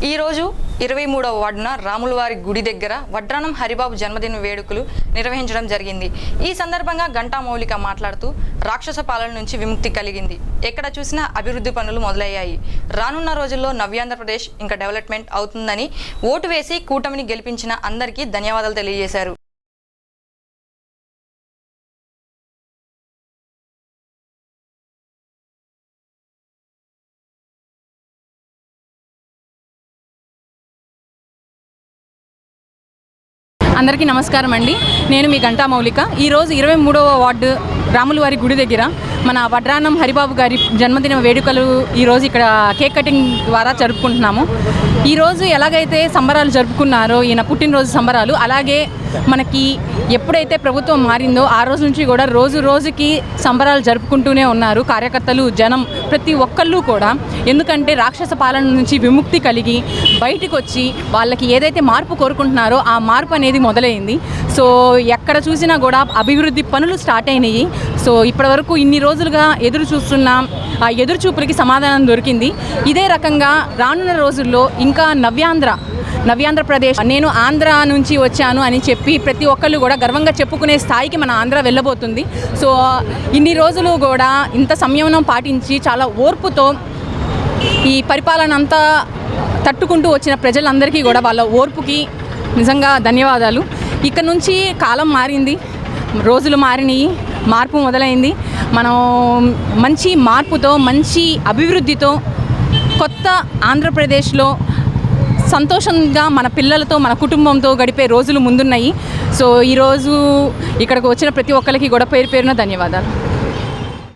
ఈరోజు 23వ వార్డున రాములవారి గుడి దగ్గర వడ్రానం హరిబాబు జన్మదిన వేడుకలు నిర్వహించడం జరిగింది. ఈ సందర్భంగా గంటా మౌలిక మాట్లాడుతూ రాక్షస పాలన నుంచి విముక్తి కలిగింది, ఎక్కడ చూసినా అభివృద్ధి పనులు మొదలయ్యాయి, రానున్న రోజుల్లో నవ్యాంధ్రప్రదేశ్ ఇంకా డెవలప్మెంట్ అవుతుందని ఓటు వేసి కూటమిని గెలిపించిన అందరికీ ధన్యవాదాలు తెలియజేశారు. అందరికీ నమస్కారం అండి. నేను మీ గంటా మౌలిక. ఈరోజు 23వ వార్డు రాములవారి గుడి దగ్గర మన వడ్రానం హరిబాబు గారి జన్మదిన వేడుకలు ఈరోజు ఇక్కడ కేక్ కటింగ్ ద్వారా జరుపుకుంటున్నాము. ఈరోజు ఎలాగైతే సంబరాలు జరుపుకున్నారో ఈయన పుట్టినరోజు సంబరాలు, అలాగే మనకి ఎప్పుడైతే ప్రభుత్వం మారిందో ఆ రోజు నుంచి కూడా రోజు రోజుకి సంబరాలు జరుపుకుంటూనే ఉన్నారు కార్యకర్తలు, జనం, ప్రతి ఒక్కళ్ళు కూడా. ఎందుకంటే రాక్షస పాలన నుంచి విముక్తి కలిగి బయటకు వచ్చి వాళ్ళకి ఏదైతే మార్పు కోరుకుంటున్నారో ఆ మార్పు అనేది మొదలైంది. సో ఎక్కడ చూసినా కూడా అభివృద్ధి పనులు స్టార్ట్ అయినాయి. సో ఇప్పటివరకు ఇన్ని రోజులుగా ఎదురు చూస్తున్న ఆ ఎదురు చూపులకి సమాధానం దొరికింది. ఇదే రకంగా రానున్న రోజుల్లో ఇంకా నవ్యాంధ్రప్రదేశ్, నేను ఆంధ్ర నుంచి వచ్చాను అని చెప్పి ప్రతి ఒక్కళ్ళు కూడా గర్వంగా చెప్పుకునే స్థాయికి మన ఆంధ్ర వెళ్ళబోతుంది. సో ఇన్ని రోజులు కూడా ఇంత సంయమనం పాటించి చాలా ఓర్పుతో ఈ పరిపాలన అంతా తట్టుకుంటూ వచ్చిన ప్రజలందరికీ కూడా వాళ్ళ ఓర్పుకి నిజంగా ధన్యవాదాలు. ఇక్కడ నుంచి కాలం మారింది, రోజులు మారినాయి, మార్పు మొదలైంది. మనం మంచి మార్పుతో, మంచి అభివృద్ధితో కొత్త ఆంధ్రప్రదేశ్లో సంతోషంగా మన పిల్లలతో, మన కుటుంబంతో గడిపే రోజులు ముందున్నాయి. సో ఈరోజు ఇక్కడికి వచ్చిన ప్రతి ఒక్కరికి కూడా పేరు పేరున ధన్యవాదాలు.